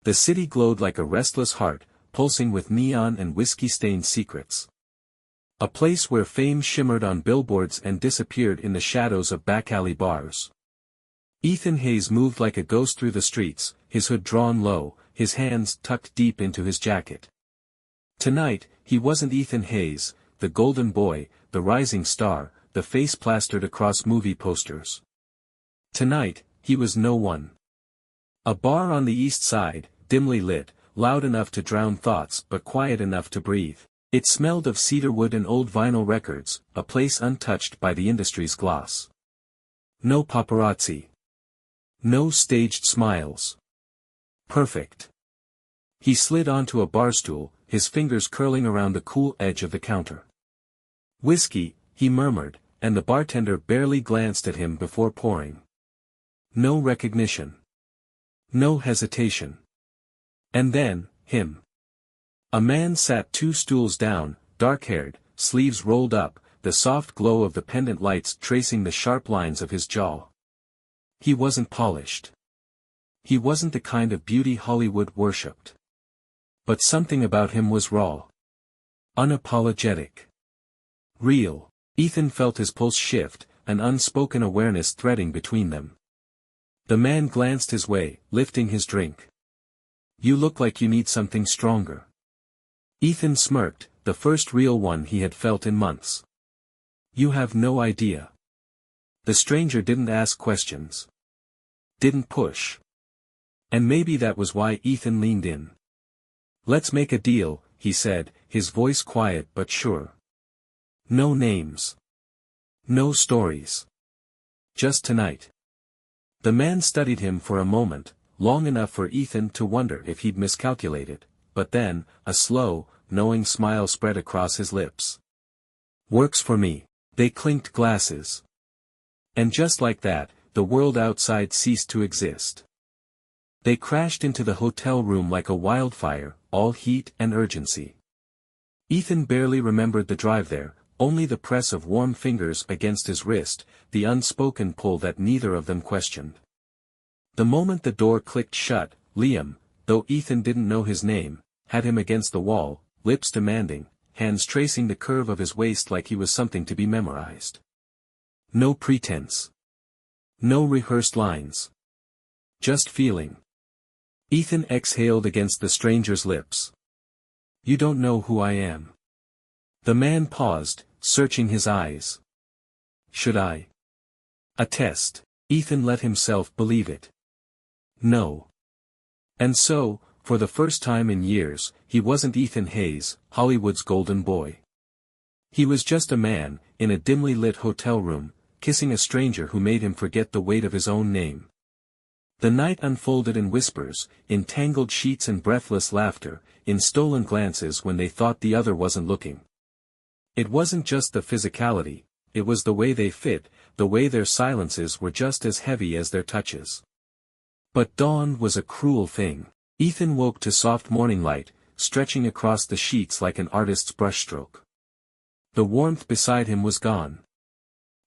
The city glowed like a restless heart, pulsing with neon and whiskey-stained secrets. A place where fame shimmered on billboards and disappeared in the shadows of back-alley bars. Ethan Hayes moved like a ghost through the streets, his hood drawn low, his hands tucked deep into his jacket. Tonight, he wasn't Ethan Hayes, the golden boy, the rising star, the face plastered across movie posters. Tonight, he was no one. A bar on the east side, dimly lit, loud enough to drown thoughts but quiet enough to breathe. It smelled of cedarwood and old vinyl records, a place untouched by the industry's gloss. No paparazzi. No staged smiles. Perfect. He slid onto a bar stool, his fingers curling around the cool edge of the counter. "Whiskey," he murmured, and the bartender barely glanced at him before pouring. No recognition. No hesitation. And then, him. A man sat 2 stools down, dark-haired, sleeves rolled up, the soft glow of the pendant lights tracing the sharp lines of his jaw. He wasn't polished. He wasn't the kind of beauty Hollywood worshipped. But something about him was raw. Unapologetic. Real. Ethan felt his pulse shift, an unspoken awareness threading between them. The man glanced his way, lifting his drink. "You look like you need something stronger." Ethan smirked, the first real one he had felt in months. "You have no idea." The stranger didn't ask questions. Didn't push. And maybe that was why Ethan leaned in. "Let's make a deal," he said, his voice quiet but sure. "No names. No stories. Just tonight." The man studied him for a moment, long enough for Ethan to wonder if he'd miscalculated, but then, a slow, knowing smile spread across his lips. "Works for me." They clinked glasses. And just like that, the world outside ceased to exist. They crashed into the hotel room like a wildfire, all heat and urgency. Ethan barely remembered the drive there, only the press of warm fingers against his wrist, the unspoken pull that neither of them questioned. The moment the door clicked shut, Liam, though Ethan didn't know his name, had him against the wall, lips demanding, hands tracing the curve of his waist like he was something to be memorized. No pretense. No rehearsed lines. Just feeling. Ethan exhaled against the stranger's lips. "You don't know who I am." The man paused, searching his eyes. "Should I?" A test. Ethan let himself believe it. No. And so, for the first time in years, he wasn't Ethan Hayes, Hollywood's golden boy. He was just a man, in a dimly lit hotel room, kissing a stranger who made him forget the weight of his own name. The night unfolded in whispers, in tangled sheets and breathless laughter, in stolen glances when they thought the other wasn't looking. It wasn't just the physicality, it was the way they fit, the way their silences were just as heavy as their touches. But dawn was a cruel thing. Ethan woke to soft morning light, stretching across the sheets like an artist's brushstroke. The warmth beside him was gone.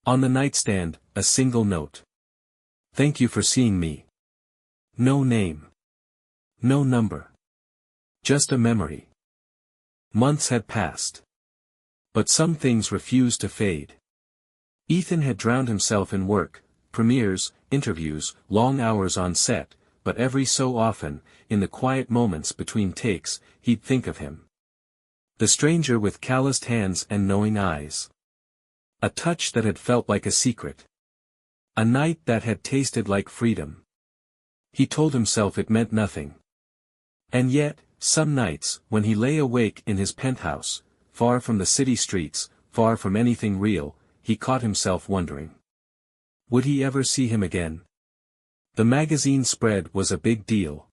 On the nightstand, a single note. "Thank you for seeing me." No name. No number. Just a memory. Months had passed. But some things refused to fade. Ethan had drowned himself in work, premieres, interviews, long hours on set, but every so often, in the quiet moments between takes, he'd think of him. The stranger with calloused hands and knowing eyes. A touch that had felt like a secret. A night that had tasted like freedom. He told himself it meant nothing. And yet, some nights, when he lay awake in his penthouse, far from the city streets, far from anything real, he caught himself wondering. Would he ever see him again? The magazine spread was a big deal.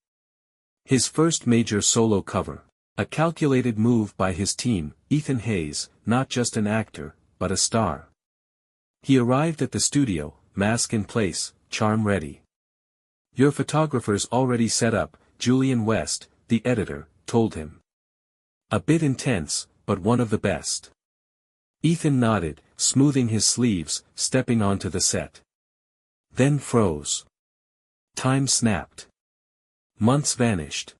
His first major solo cover. A calculated move by his team, Ethan Hayes, not just an actor, but a star. He arrived at the studio, mask in place, charm ready. "Your photographer's already set up," Julian West, the editor, told him. A bit intense, but one of the best. Ethan nodded, smoothing his sleeves, stepping onto the set. Then froze. Time snapped. Months vanished.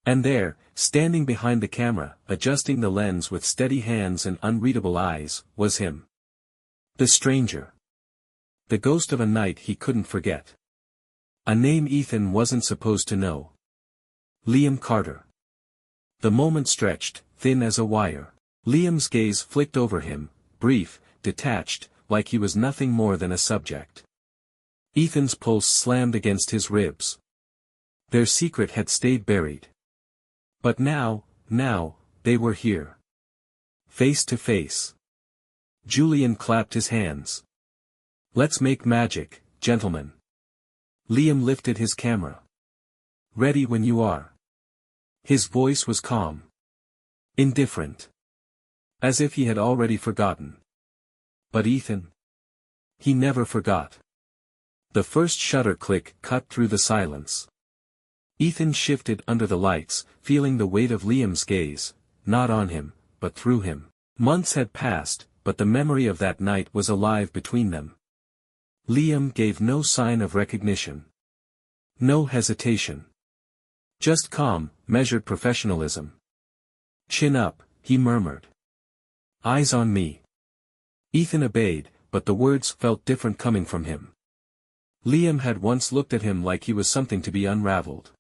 And there, standing behind the camera, adjusting the lens with steady hands and unreadable eyes, was him. The stranger. The ghost of a night he couldn't forget. A name Ethan wasn't supposed to know. Liam Carter. The moment stretched, thin as a wire. Liam's gaze flicked over him, brief, detached, like he was nothing more than a subject. Ethan's pulse slammed against his ribs. Their secret had stayed buried. But now, they were here. Face to face. Julian clapped his hands. "Let's make magic, gentlemen." Liam lifted his camera. "Ready when you are." His voice was calm. Indifferent. As if he had already forgotten. But Ethan? He never forgot. The first shutter click cut through the silence. Ethan shifted under the lights, feeling the weight of Liam's gaze, not on him, but through him. Months had passed, but the memory of that night was alive between them. Liam gave no sign of recognition. No hesitation. Just calm, measured professionalism. "Chin up," he murmured. "Eyes on me." Ethan obeyed, but the words felt different coming from him. Liam had once looked at him like he was something to be unraveled.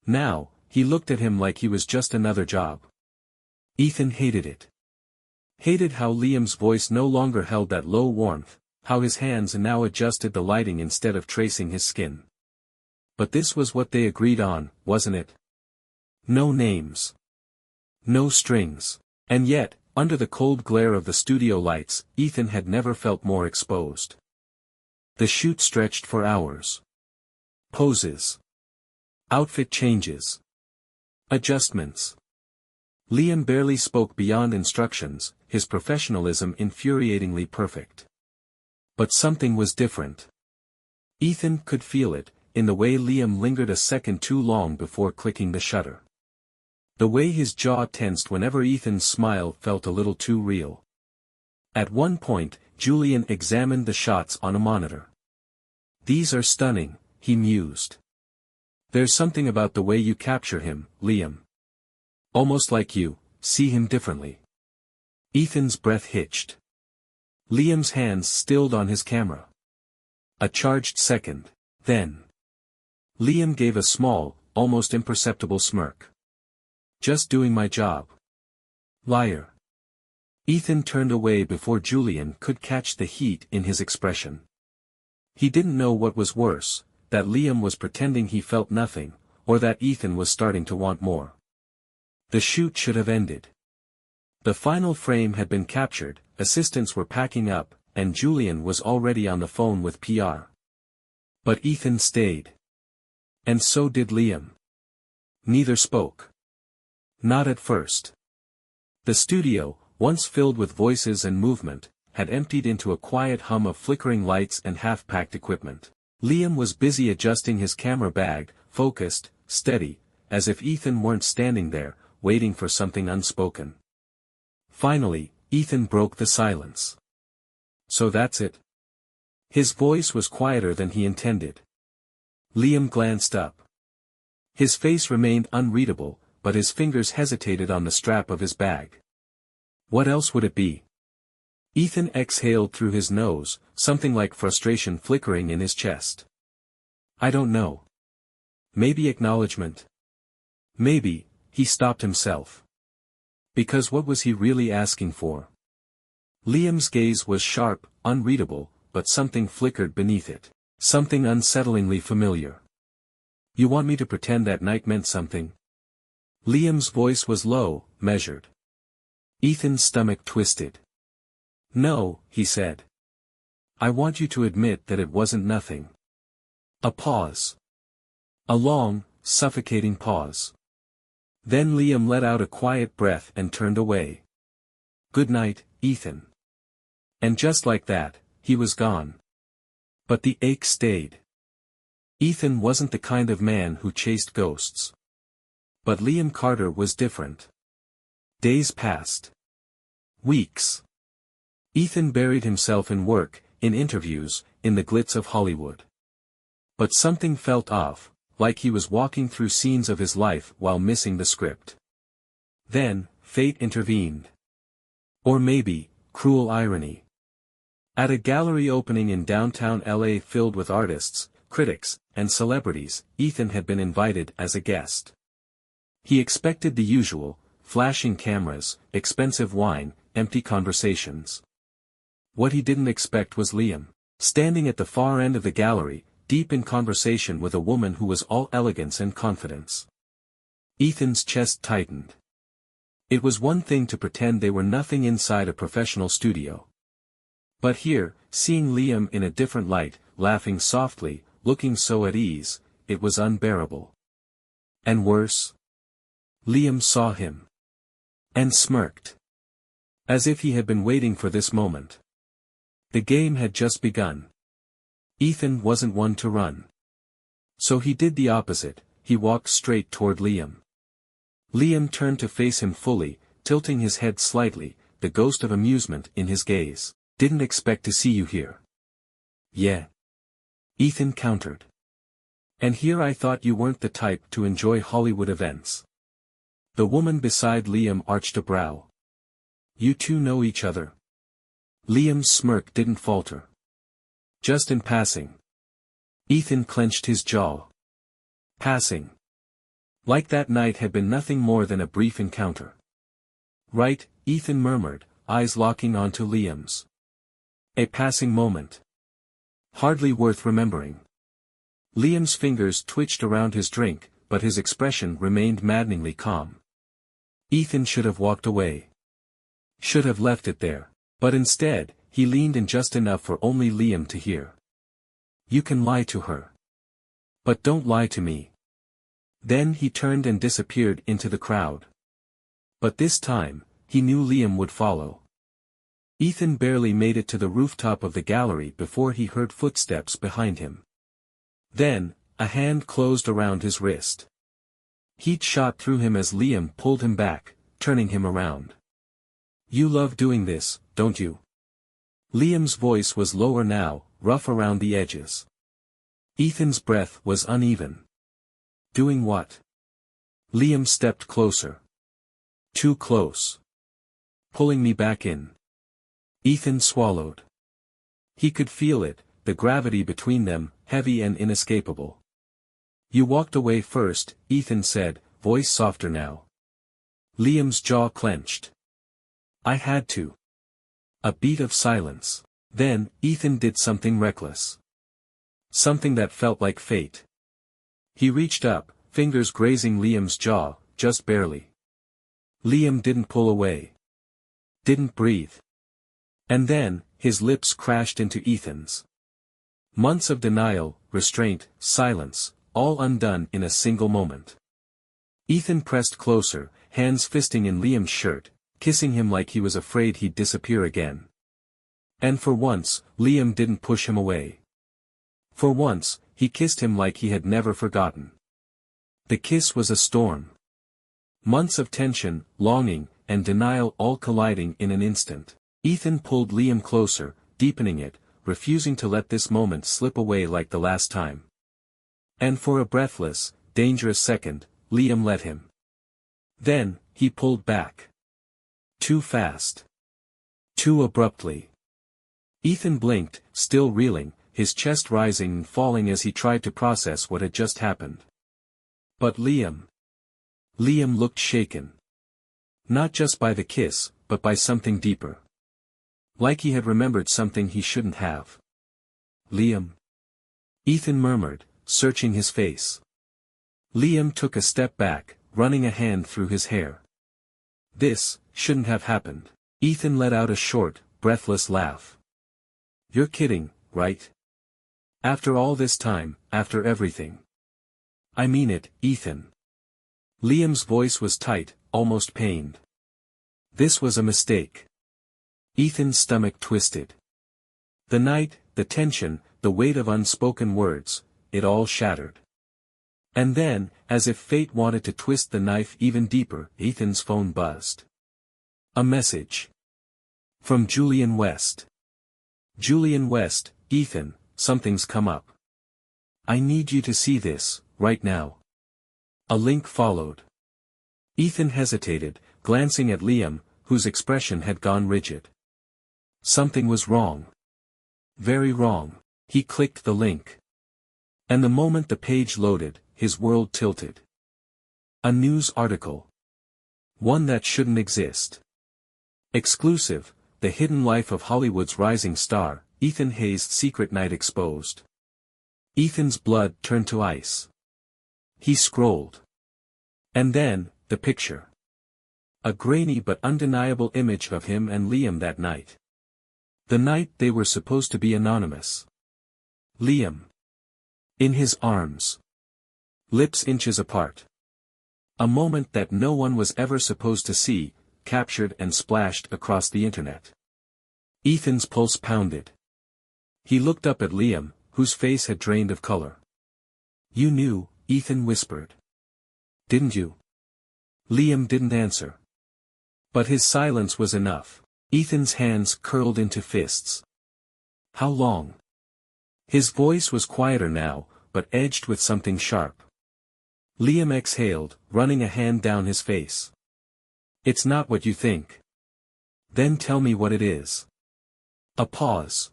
Now, he looked at him like he was just another job. Ethan hated it. Hated how Liam's voice no longer held that low warmth, how his hands now adjusted the lighting instead of tracing his skin. But this was what they agreed on, wasn't it? No names. No strings. And yet, under the cold glare of the studio lights, Ethan had never felt more exposed. The shoot stretched for hours. Poses. Outfit changes. Adjustments. Liam barely spoke beyond instructions, his professionalism infuriatingly perfect. But something was different. Ethan could feel it, in the way Liam lingered a second too long before clicking the shutter. The way his jaw tensed whenever Ethan's smile felt a little too real. At one point, Julian examined the shots on a monitor. "These are stunning," he mused. "There's something about the way you capture him, Liam. Almost like you see him differently." Ethan's breath hitched. Liam's hands stilled on his camera. A charged second, then. Liam gave a small, almost imperceptible smirk. "Just doing my job." "Liar." Ethan turned away before Julian could catch the heat in his expression. He didn't know what was worse, that Liam was pretending he felt nothing, or that Ethan was starting to want more. The shoot should have ended. The final frame had been captured, assistants were packing up, and Julian was already on the phone with PR. But Ethan stayed. And so did Liam. Neither spoke. Not at first. The studio, once filled with voices and movement, had emptied into a quiet hum of flickering lights and half-packed equipment. Liam was busy adjusting his camera bag, focused, steady, as if Ethan weren't standing there, waiting for something unspoken. Finally, Ethan broke the silence. "So that's it?" His voice was quieter than he intended. Liam glanced up. His face remained unreadable, but his fingers hesitated on the strap of his bag. What else would it be? Ethan exhaled through his nose, something like frustration flickering in his chest. "I don't know. Maybe acknowledgement. Maybe," he stopped himself. Because what was he really asking for? Liam's gaze was sharp, unreadable, but something flickered beneath it. Something unsettlingly familiar. "You want me to pretend that night meant something?" Liam's voice was low, measured. Ethan's stomach twisted. "No," he said. "I want you to admit that it wasn't nothing." A pause. A long, suffocating pause. Then Liam let out a quiet breath and turned away. "Good night, Ethan." And just like that, he was gone. But the ache stayed. Ethan wasn't the kind of man who chased ghosts. But Liam Carter was different. Days passed. Weeks. Ethan buried himself in work, in interviews, in the glitz of Hollywood. But something felt off, like he was walking through scenes of his life while missing the script. Then, fate intervened. Or maybe, cruel irony. At a gallery opening in downtown LA filled with artists, critics, and celebrities, Ethan had been invited as a guest. He expected the usual, flashing cameras, expensive wine, empty conversations. What he didn't expect was Liam, standing at the far end of the gallery, deep in conversation with a woman who was all elegance and confidence. Ethan's chest tightened. It was one thing to pretend they were nothing inside a professional studio. But here, seeing Liam in a different light, laughing softly, looking so at ease, it was unbearable. And worse? Liam saw him. And smirked. As if he had been waiting for this moment. The game had just begun. Ethan wasn't one to run. So he did the opposite, he walked straight toward Liam. Liam turned to face him fully, tilting his head slightly, the ghost of amusement in his gaze. "Didn't expect to see you here." "Yeah." Ethan countered. "And here I thought you weren't the type to enjoy Hollywood events." The woman beside Liam arched a brow. "You two know each other?" Liam's smirk didn't falter. "Just in passing." Ethan clenched his jaw. Passing. Like that night had been nothing more than a brief encounter. "Right," Ethan murmured, eyes locking onto Liam's. "A passing moment. Hardly worth remembering." Liam's fingers twitched around his drink, but his expression remained maddeningly calm. Ethan should have walked away. Should have left it there. But instead, he leaned in just enough for only Liam to hear. "You can lie to her. But don't lie to me." Then he turned and disappeared into the crowd. But this time, he knew Liam would follow. Ethan barely made it to the rooftop of the gallery before he heard footsteps behind him. Then, a hand closed around his wrist. Heat shot through him as Liam pulled him back, turning him around. "You love doing this, don't you?" Liam's voice was lower now, rough around the edges. Ethan's breath was uneven. "Doing what?" Liam stepped closer. "Too close. Pulling me back in." Ethan swallowed. He could feel it, the gravity between them, heavy and inescapable. "You walked away first," Ethan said, voice softer now. Liam's jaw clenched. "I had to." A beat of silence. Then, Ethan did something reckless. Something that felt like fate. He reached up, fingers grazing Liam's jaw, just barely. Liam didn't pull away. Didn't breathe. And then, his lips crashed into Ethan's. Months of denial, restraint, silence, all undone in a single moment. Ethan pressed closer, hands fisting in Liam's shirt, kissing him like he was afraid he'd disappear again. And for once, Liam didn't push him away. For once, he kissed him like he had never forgotten. The kiss was a storm. Months of tension, longing, and denial all colliding in an instant. Ethan pulled Liam closer, deepening it, refusing to let this moment slip away like the last time. And for a breathless, dangerous second, Liam let him. Then, he pulled back. Too fast. Too abruptly. Ethan blinked, still reeling, his chest rising and falling as he tried to process what had just happened. But Liam looked shaken. Not just by the kiss, but by something deeper. Like he had remembered something he shouldn't have. "Liam?" Ethan murmured, searching his face. Liam took a step back, running a hand through his hair. "This shouldn't have happened." Ethan let out a short, breathless laugh. "You're kidding, right? After all this time, after everything." "I mean it, Ethan." Liam's voice was tight, almost pained. "This was a mistake." Ethan's stomach twisted. The night, the tension, the weight of unspoken words, it all shattered. And then, as if fate wanted to twist the knife even deeper, Ethan's phone buzzed. A message. From Julian West. "Julian West, Ethan, something's come up. I need you to see this, right now. A link followed. Ethan hesitated, glancing at Liam, whose expression had gone rigid. Something was wrong. Very wrong. He clicked the link. And the moment the page loaded, his world tilted. A news article. One that shouldn't exist. Exclusive, The Hidden Life of Hollywood's Rising Star, Ethan Hayes' Secret Night Exposed. Ethan's blood turned to ice. He scrolled. And then, the picture. A grainy but undeniable image of him and Liam that night. The night they were supposed to be anonymous. Liam. In his arms. Lips inches apart. A moment that no one was ever supposed to see, captured and splashed across the internet. Ethan's pulse pounded. He looked up at Liam, whose face had drained of color. You knew, Ethan whispered. Didn't you? Liam didn't answer. But his silence was enough. Ethan's hands curled into fists. How long? His voice was quieter now, but edged with something sharp. Liam exhaled, running a hand down his face. It's not what you think. Then tell me what it is. A pause.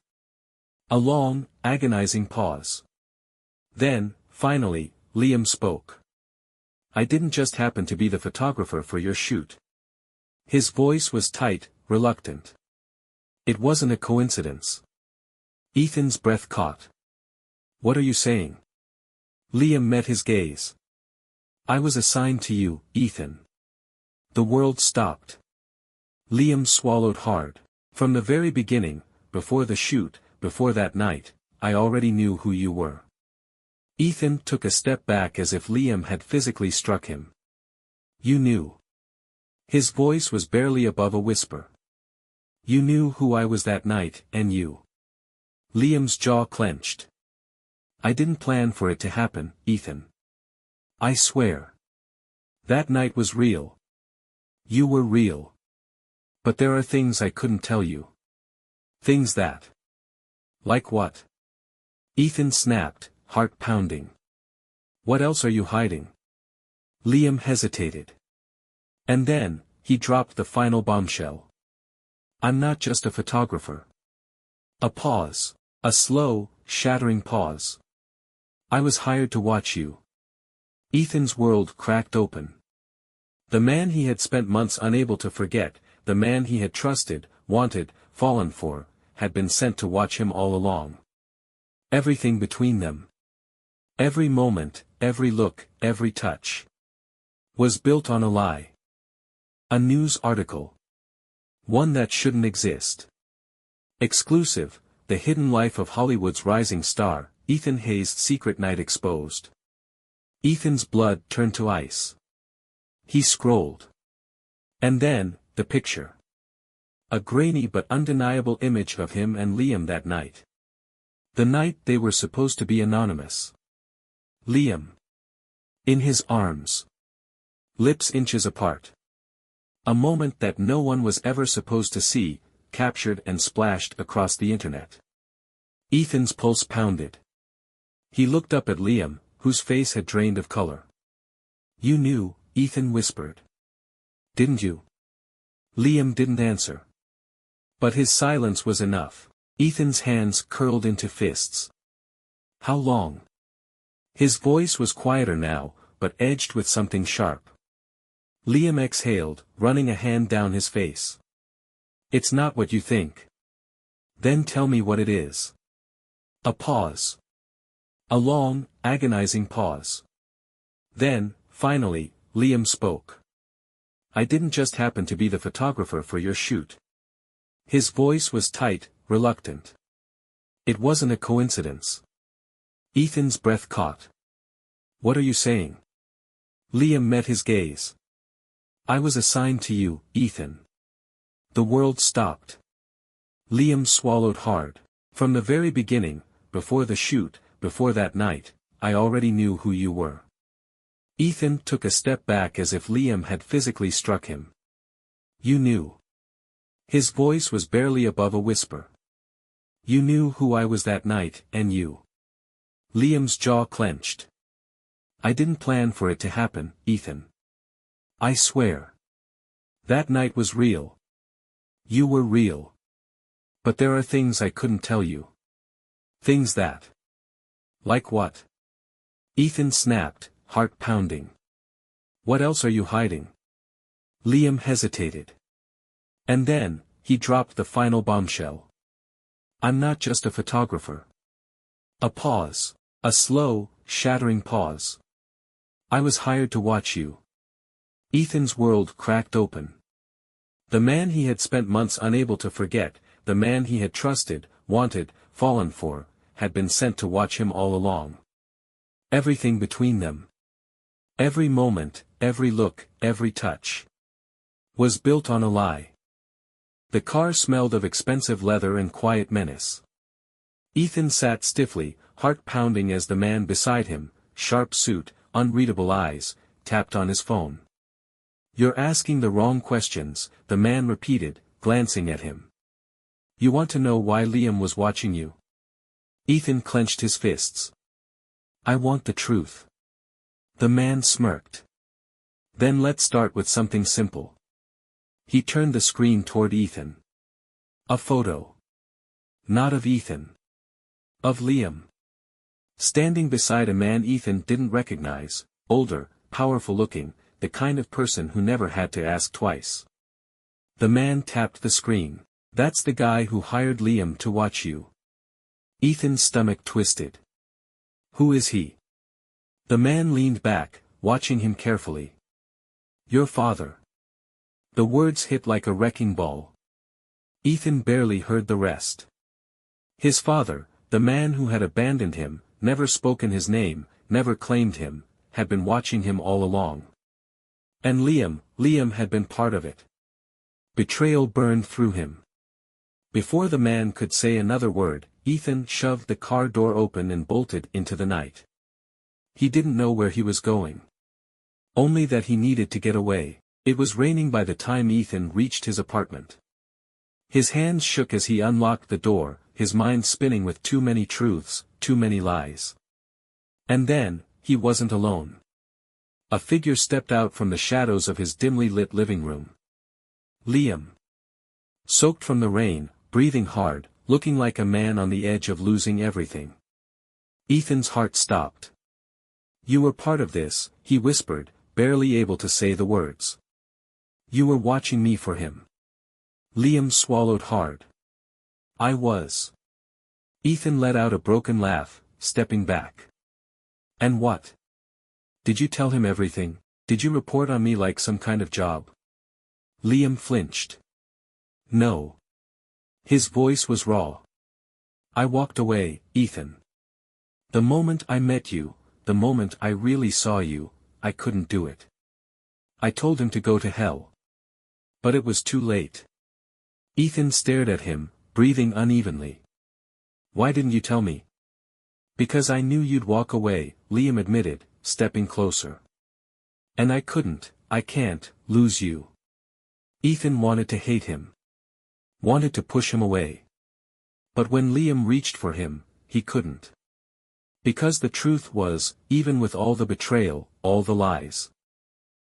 A long, agonizing pause. Then, finally, Liam spoke. I didn't just happen to be the photographer for your shoot. His voice was tight, reluctant. It wasn't a coincidence. Ethan's breath caught. What are you saying? Liam met his gaze. I was assigned to you, Ethan. The world stopped. Liam swallowed hard. From the very beginning, before the shoot, before that night, I already knew who you were. Ethan took a step back as if Liam had physically struck him. You knew. His voice was barely above a whisper. You knew who I was that night, and you. Liam's jaw clenched. I didn't plan for it to happen, Ethan. I swear. That night was real. You were real. But there are things I couldn't tell you. Things that. Like what? Ethan snapped, heart pounding. What else are you hiding? Liam hesitated. And then, he dropped the final bombshell. I'm not just a photographer. A pause. A slow, shattering pause. I was hired to watch you. Ethan's world cracked open. The man he had spent months unable to forget, the man he had trusted, wanted, fallen for, had been sent to watch him all along. Everything between them. Every moment, every look, every touch. Was built on a lie. A news article. One that shouldn't exist. Exclusive, The Hidden Life of Hollywood's Rising Star, Ethan Hayes' Secret Night Exposed. Ethan's blood turned to ice. He scrolled. And then, the picture. A grainy but undeniable image of him and Liam that night. The night they were supposed to be anonymous. Liam. In his arms. Lips inches apart. A moment that no one was ever supposed to see, captured and splashed across the internet. Ethan's pulse pounded. He looked up at Liam, whose face had drained of color. You knew, Ethan whispered. Didn't you? Liam didn't answer. But his silence was enough. Ethan's hands curled into fists. How long? His voice was quieter now, but edged with something sharp. Liam exhaled, running a hand down his face. It's not what you think. Then tell me what it is. A pause. A long, agonizing pause. Then, finally, Liam spoke. I didn't just happen to be the photographer for your shoot. His voice was tight, reluctant. It wasn't a coincidence. Ethan's breath caught. What are you saying? Liam met his gaze. I was assigned to you, Ethan. The world stopped. Liam swallowed hard. From the very beginning, before the shoot, before that night, I already knew who you were. Ethan took a step back as if Liam had physically struck him. You knew. His voice was barely above a whisper. You knew who I was that night, and you. Liam's jaw clenched. I didn't plan for it to happen, Ethan. I swear. That night was real. You were real. But there are things I couldn't tell you. Things that. Like what? Ethan snapped, heart pounding. What else are you hiding? Liam hesitated. And then, he dropped the final bombshell. I'm not just a photographer. A pause. A slow, shattering pause. I was hired to watch you. Ethan's world cracked open. The man he had spent months unable to forget, the man he had trusted, wanted, fallen for, had been sent to watch him all along. Everything between them. Every moment, every look, every touch. Was built on a lie. The car smelled of expensive leather and quiet menace. Ethan sat stiffly, heart pounding as the man beside him, sharp suit, unreadable eyes, tapped on his phone. You're asking the wrong questions, the man repeated, glancing at him. You want to know why Liam was watching you? Ethan clenched his fists. I want the truth. The man smirked. Then let's start with something simple. He turned the screen toward Ethan. A photo. Not of Ethan. Of Liam. Standing beside a man Ethan didn't recognize, older, powerful looking, the kind of person who never had to ask twice. The man tapped the screen. That's the guy who hired Liam to watch you. Ethan's stomach twisted. Who is he? The man leaned back, watching him carefully. Your father. The words hit like a wrecking ball. Ethan barely heard the rest. His father, the man who had abandoned him, never spoken his name, never claimed him, had been watching him all along. And Liam had been part of it. Betrayal burned through him. Before the man could say another word, Ethan shoved the car door open and bolted into the night. He didn't know where he was going. Only that he needed to get away. It was raining by the time Ethan reached his apartment. His hands shook as he unlocked the door, his mind spinning with too many truths, too many lies. And then, he wasn't alone. A figure stepped out from the shadows of his dimly lit living room. Liam. Soaked from the rain, breathing hard, looking like a man on the edge of losing everything. Ethan's heart stopped. You were part of this, he whispered, barely able to say the words. You were watching me for him. Liam swallowed hard. I was. Ethan let out a broken laugh, stepping back. And what? Did you tell him everything? Did you report on me like some kind of job? Liam flinched. No. His voice was raw. I walked away, Ethan. The moment I met you, the moment I really saw you, I couldn't do it. I told him to go to hell. But it was too late. Ethan stared at him, breathing unevenly. Why didn't you tell me? Because I knew you'd walk away, Liam admitted, stepping closer. And I can't, lose you. Ethan wanted to hate him. Wanted to push him away. But when Liam reached for him, he couldn't. Because the truth was, even with all the betrayal, all the lies,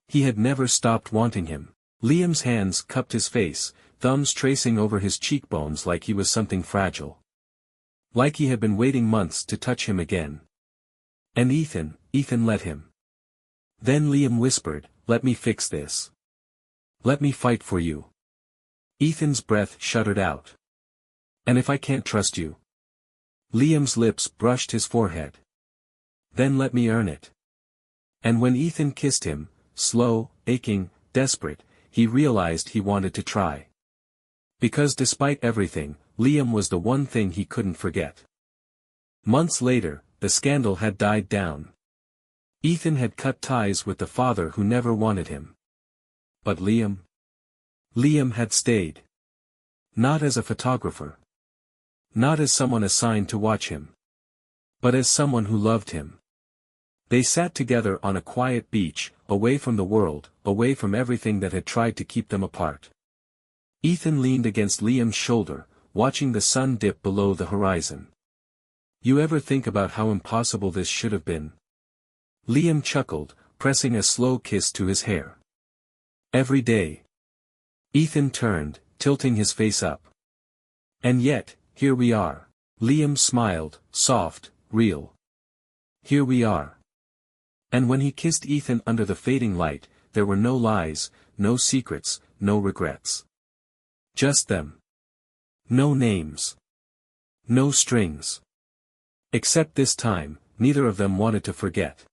he had never stopped wanting him. Liam's hands cupped his face, thumbs tracing over his cheekbones like he was something fragile. Like he had been waiting months to touch him again. And Ethan let him. Then Liam whispered, let me fix this. Let me fight for you. Ethan's breath shuddered out. And if I can't trust you? Liam's lips brushed his forehead. Then let me earn it. And when Ethan kissed him, slow, aching, desperate, he realized he wanted to try. Because despite everything, Liam was the one thing he couldn't forget. Months later, the scandal had died down. Ethan had cut ties with the father who never wanted him. But Liam had stayed. Not as a photographer. Not as someone assigned to watch him. But as someone who loved him. They sat together on a quiet beach, away from the world, away from everything that had tried to keep them apart. Ethan leaned against Liam's shoulder, watching the sun dip below the horizon. You ever think about how impossible this should have been? Liam chuckled, pressing a slow kiss to his hair. Every day. Ethan turned, tilting his face up. And yet, here we are. Liam smiled, soft, real. Here we are. And when he kissed Ethan under the fading light, there were no lies, no secrets, no regrets. Just them. No names. No strings. Except this time, neither of them wanted to forget.